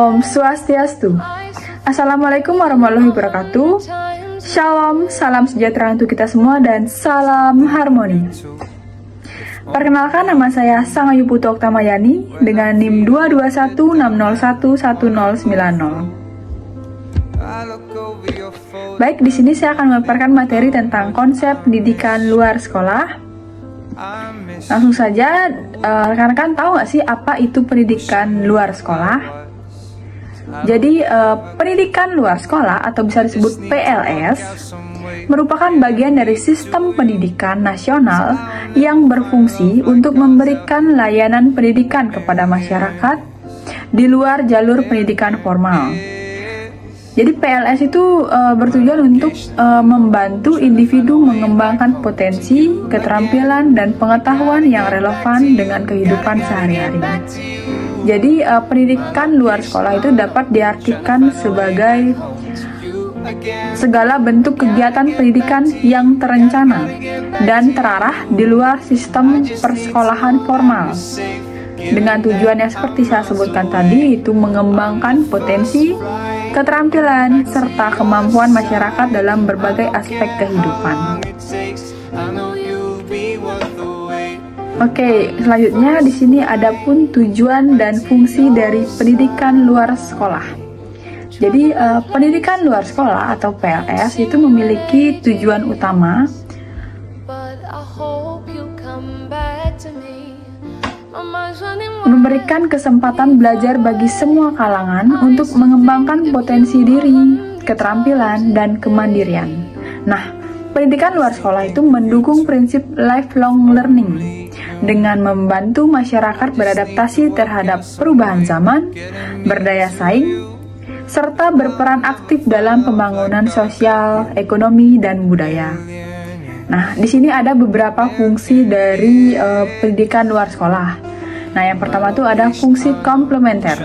Om Swastiastu. Assalamualaikum warahmatullahi wabarakatuh. Shalom, salam sejahtera untuk kita semua dan salam harmoni. Perkenalkan, nama saya Sangayu Putu Oktamayani dengan NIM 221601090. Baik, di sini saya akan memaparkan materi tentang konsep pendidikan luar sekolah. Langsung saja, rekan-rekan tahu nggak sih apa itu pendidikan luar sekolah? Jadi, pendidikan luar sekolah atau bisa disebut PLS merupakan bagian dari sistem pendidikan nasional yang berfungsi untuk memberikan layanan pendidikan kepada masyarakat di luar jalur pendidikan formal. Jadi PLS itu bertujuan untuk membantu individu mengembangkan potensi, keterampilan, dan pengetahuan yang relevan dengan kehidupan sehari-hari. Jadi pendidikan luar sekolah itu dapat diartikan sebagai segala bentuk kegiatan pendidikan yang terencana dan terarah di luar sistem persekolahan formal, dengan tujuan yang seperti saya sebutkan tadi, itu mengembangkan potensi, keterampilan, serta kemampuan masyarakat dalam berbagai aspek kehidupan. Oke, selanjutnya di sini ada pun tujuan dan fungsi dari pendidikan luar sekolah. Jadi, pendidikan luar sekolah atau PLS itu memiliki tujuan utama memberikan kesempatan belajar bagi semua kalangan untuk mengembangkan potensi diri, keterampilan, dan kemandirian. Nah, pendidikan luar sekolah itu mendukung prinsip lifelong learning dengan membantu masyarakat beradaptasi terhadap perubahan zaman, berdaya saing, serta berperan aktif dalam pembangunan sosial, ekonomi, dan budaya. Nah, di sini ada beberapa fungsi dari pendidikan luar sekolah. Nah, yang pertama itu ada fungsi komplementer.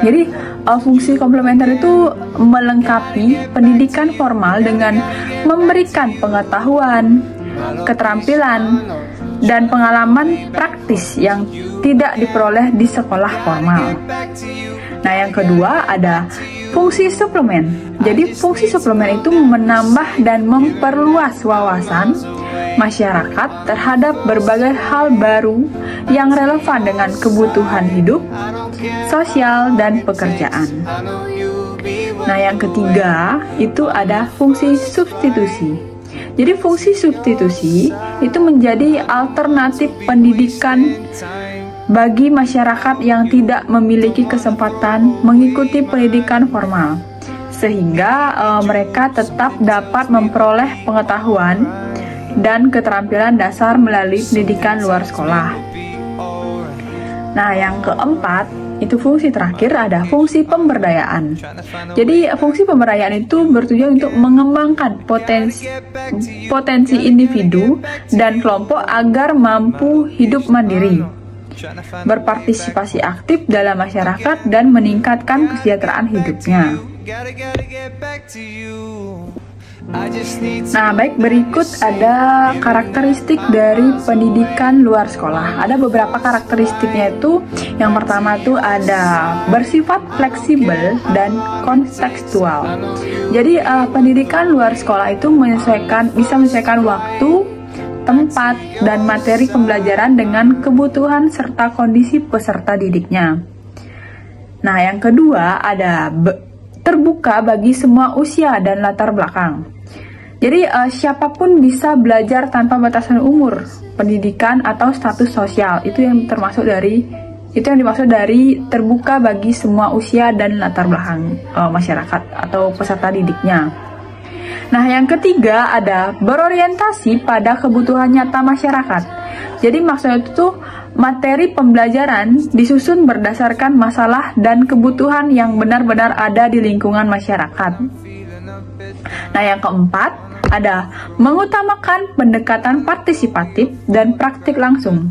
Jadi, fungsi komplementer itu melengkapi pendidikan formal dengan memberikan pengetahuan, keterampilan, dan pengalaman praktis yang tidak diperoleh di sekolah formal. Nah, yang kedua ada fungsi suplemen. Jadi, fungsi suplemen itu menambah dan memperluas wawasan masyarakat terhadap berbagai hal baru yang relevan dengan kebutuhan hidup, sosial, dan pekerjaan. Nah, yang ketiga itu ada fungsi substitusi. Jadi, fungsi substitusi itu menjadi alternatif pendidikan bagi masyarakat yang tidak memiliki kesempatan mengikuti pendidikan formal, sehingga mereka tetap dapat memperoleh pengetahuan dan keterampilan dasar melalui pendidikan luar sekolah. Nah, yang keempat, itu fungsi terakhir ada fungsi pemberdayaan. Jadi, fungsi pemberdayaan itu bertujuan untuk mengembangkan potensi individu dan kelompok agar mampu hidup mandiri, berpartisipasi aktif dalam masyarakat, dan meningkatkan kesejahteraan hidupnya. Nah, baik, berikut ada karakteristik dari pendidikan luar sekolah. Ada beberapa karakteristiknya itu. Yang pertama itu ada bersifat fleksibel dan kontekstual. Jadi, pendidikan luar sekolah itu bisa menyesuaikan waktu, tempat, dan materi pembelajaran dengan kebutuhan serta kondisi peserta didiknya. Nah, yang kedua ada terbuka bagi semua usia dan latar belakang. Jadi, siapapun bisa belajar tanpa batasan umur, pendidikan, atau status sosial. Itu yang dimaksud dari terbuka bagi semua usia dan latar belakang masyarakat atau peserta didiknya. Nah, yang ketiga ada berorientasi pada kebutuhan nyata masyarakat. Jadi, maksudnya itu materi pembelajaran disusun berdasarkan masalah dan kebutuhan yang benar-benar ada di lingkungan masyarakat. Nah, yang keempat ada mengutamakan pendekatan partisipatif dan praktik langsung.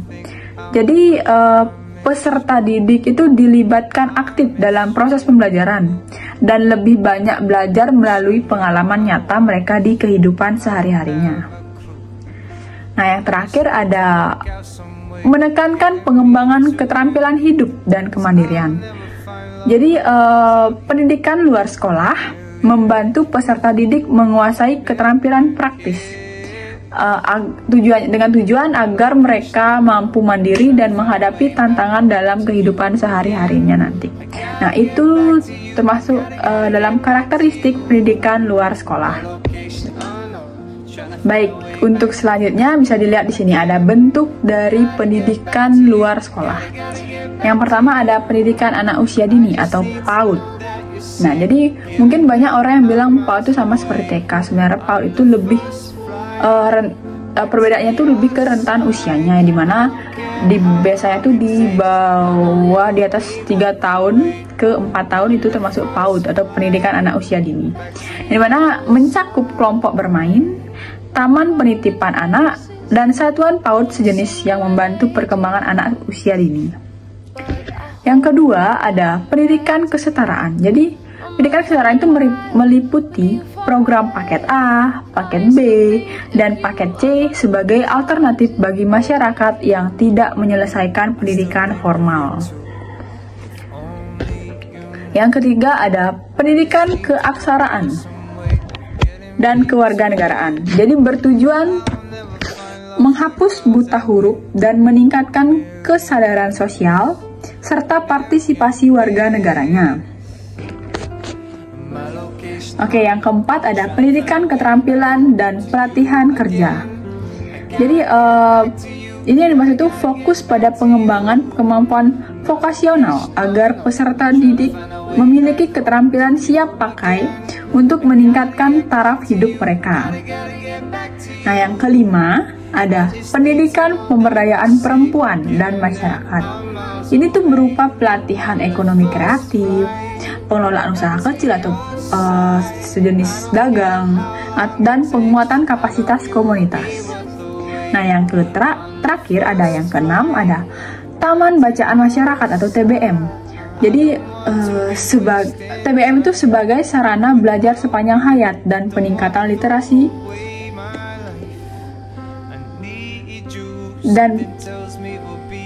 Jadi, peserta didik itu dilibatkan aktif dalam proses pembelajaran dan lebih banyak belajar melalui pengalaman nyata mereka di kehidupan sehari-harinya. Nah, yang terakhir ada menekankan pengembangan keterampilan hidup dan kemandirian. Jadi pendidikan luar sekolah membantu peserta didik menguasai keterampilan praktis dengan tujuan agar mereka mampu mandiri dan menghadapi tantangan dalam kehidupan sehari-harinya nanti. Nah, itu termasuk dalam karakteristik pendidikan luar sekolah. Baik, untuk selanjutnya bisa dilihat di sini ada bentuk dari pendidikan luar sekolah. Yang pertama ada pendidikan anak usia dini atau PAUD. Nah, jadi mungkin banyak orang yang bilang PAUD itu sama seperti TK. Sebenarnya PAUD itu lebih perbedaannya itu lebih ke rentan usianya, dimana biasanya tuh di bawah di atas 3 tahun ke 4 tahun itu termasuk PAUD atau pendidikan anak usia dini, dimana mencakup kelompok bermain, taman penitipan anak, dan satuan PAUD sejenis yang membantu perkembangan anak usia dini. Yang kedua ada pendidikan kesetaraan. Jadi pendidikan kesetaraan itu meliputi program paket A, paket B, dan paket C sebagai alternatif bagi masyarakat yang tidak menyelesaikan pendidikan formal. Yang ketiga ada pendidikan keaksaraan dan kewarganegaraan. Jadi bertujuan menghapus buta huruf dan meningkatkan kesadaran sosial serta partisipasi warga negaranya. Oke, yang keempat ada pendidikan keterampilan dan pelatihan kerja. Jadi ini yang dimaksud itu fokus pada pengembangan kemampuan vokasional agar peserta didik memiliki keterampilan siap pakai untuk meningkatkan taraf hidup mereka. Nah, yang kelima ada pendidikan pemberdayaan perempuan dan masyarakat. Ini tuh berupa pelatihan ekonomi kreatif, pengelolaan usaha kecil atau sejenis dagang, dan penguatan kapasitas komunitas. Nah, yang terakhir ada yang keenam ada Taman Bacaan Masyarakat atau TBM. Jadi TBM itu sebagai sarana belajar sepanjang hayat dan peningkatan literasi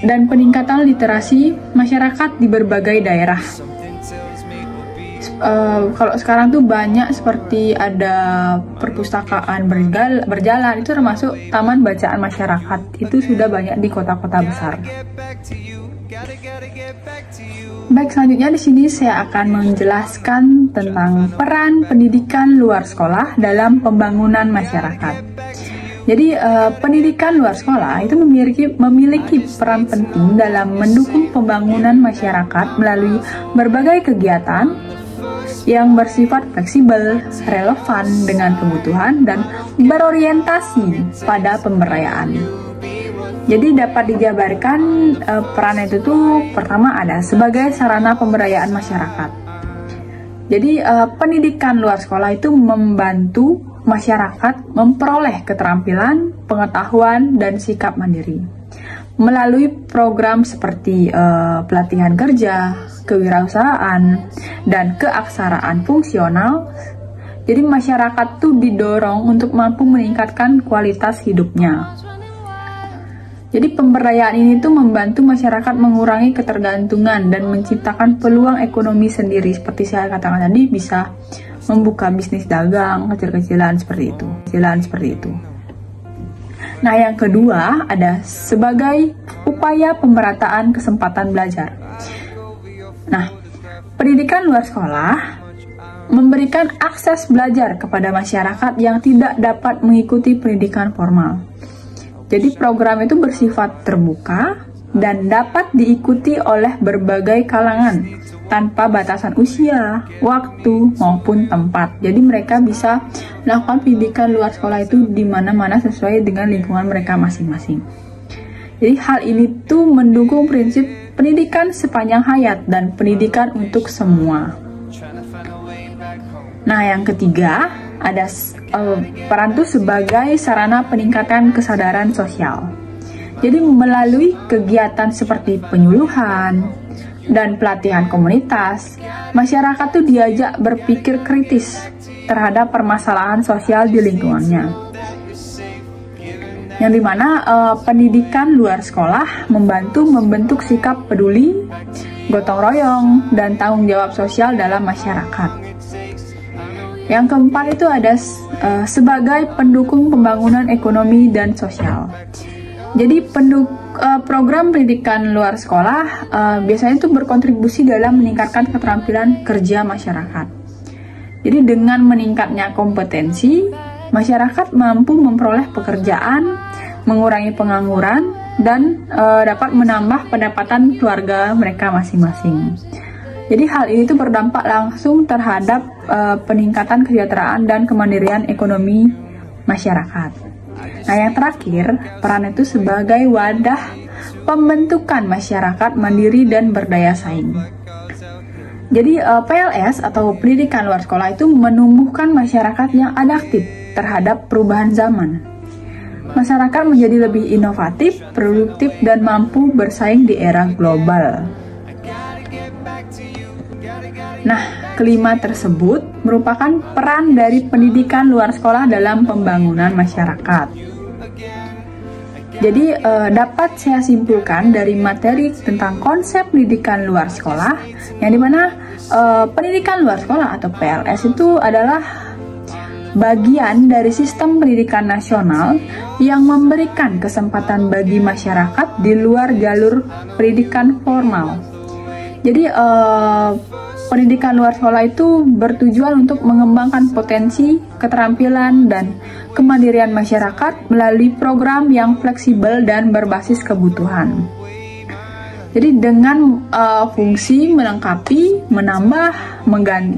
dan peningkatan literasi masyarakat di berbagai daerah. Kalau sekarang tuh banyak seperti ada perpustakaan berjalan, itu termasuk taman bacaan masyarakat. Itu sudah banyak di kota-kota besar. Baik, selanjutnya di sini saya akan menjelaskan tentang peran pendidikan luar sekolah dalam pembangunan masyarakat. Jadi pendidikan luar sekolah itu memiliki peran penting dalam mendukung pembangunan masyarakat melalui berbagai kegiatan yang bersifat fleksibel, relevan dengan kebutuhan, dan berorientasi pada pemberdayaan. Jadi dapat dijabarkan peran itu tuh pertama ada sebagai sarana pemberdayaan masyarakat. Jadi pendidikan luar sekolah itu membantu masyarakat memperoleh keterampilan, pengetahuan, dan sikap mandiri melalui program seperti pelatihan kerja, kewirausahaan, dan keaksaraan fungsional. Jadi masyarakat tuh didorong untuk mampu meningkatkan kualitas hidupnya. Jadi pemberdayaan ini tuh membantu masyarakat mengurangi ketergantungan dan menciptakan peluang ekonomi sendiri. Seperti saya katakan tadi, bisa membuka bisnis dagang kecil-kecilan seperti itu. Nah, yang kedua ada sebagai upaya pemerataan kesempatan belajar. Nah, pendidikan luar sekolah memberikan akses belajar kepada masyarakat yang tidak dapat mengikuti pendidikan formal. Jadi program itu bersifat terbuka dan dapat diikuti oleh berbagai kalangan tanpa batasan usia, waktu, maupun tempat. Jadi mereka bisa melakukan pendidikan luar sekolah itu di mana-mana sesuai dengan lingkungan mereka masing-masing. Jadi hal ini tuh mendukung prinsip pendidikan sepanjang hayat dan pendidikan untuk semua. Nah, yang ketiga ada peran tuh sebagai sarana peningkatan kesadaran sosial. Jadi melalui kegiatan seperti penyuluhan dan pelatihan komunitas, masyarakat tuh diajak berpikir kritis terhadap permasalahan sosial di lingkungannya. Yang dimana pendidikan luar sekolah membantu membentuk sikap peduli, gotong royong, dan tanggung jawab sosial dalam masyarakat. Yang keempat itu ada sebagai pendukung pembangunan ekonomi dan sosial. Jadi program pendidikan luar sekolah biasanya itu berkontribusi dalam meningkatkan keterampilan kerja masyarakat. Jadi dengan meningkatnya kompetensi, masyarakat mampu memperoleh pekerjaan, mengurangi pengangguran, dan dapat menambah pendapatan keluarga mereka masing-masing. Jadi hal ini tuh berdampak langsung terhadap peningkatan kesejahteraan dan kemandirian ekonomi masyarakat. Nah, yang terakhir, peran itu sebagai wadah pembentukan masyarakat mandiri dan berdaya saing. Jadi PLS atau pendidikan luar sekolah itu menumbuhkan masyarakat yang adaptif terhadap perubahan zaman. Masyarakat menjadi lebih inovatif, produktif, dan mampu bersaing di era global. Nah, kelima tersebut merupakan peran dari pendidikan luar sekolah dalam pembangunan masyarakat. Jadi dapat saya simpulkan dari materi tentang konsep pendidikan luar sekolah, yang dimana pendidikan luar sekolah atau PLS itu adalah bagian dari sistem pendidikan nasional yang memberikan kesempatan bagi masyarakat di luar jalur pendidikan formal. Jadi pendidikan luar sekolah itu bertujuan untuk mengembangkan potensi, keterampilan, dan kemandirian masyarakat melalui program yang fleksibel dan berbasis kebutuhan. Jadi dengan fungsi melengkapi, menambah,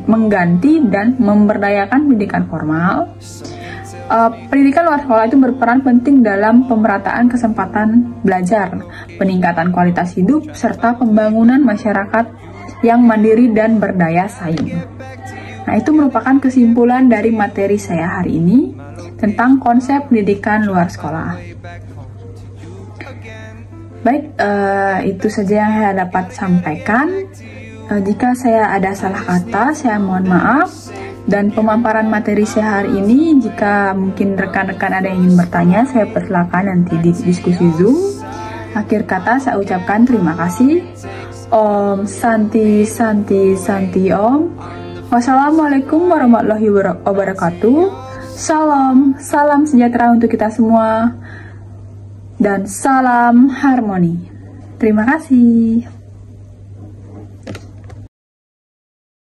mengganti, dan memberdayakan pendidikan formal, pendidikan luar sekolah itu berperan penting dalam pemerataan kesempatan belajar, peningkatan kualitas hidup, serta pembangunan masyarakat yang mandiri dan berdaya saing. Nah, itu merupakan kesimpulan dari materi saya hari ini tentang konsep pendidikan luar sekolah. Baik, itu saja yang saya dapat sampaikan. Jika saya ada salah kata, saya mohon maaf. Dan pemaparan materi saya hari ini, jika mungkin rekan-rekan ada yang ingin bertanya, saya persilakan nanti di diskusi Zoom. Akhir kata saya ucapkan terima kasih. Om Santi Santi Santi Om. Wassalamualaikum warahmatullahi wabarakatuh. Salam sejahtera untuk kita semua, dan salam harmoni. Terima kasih.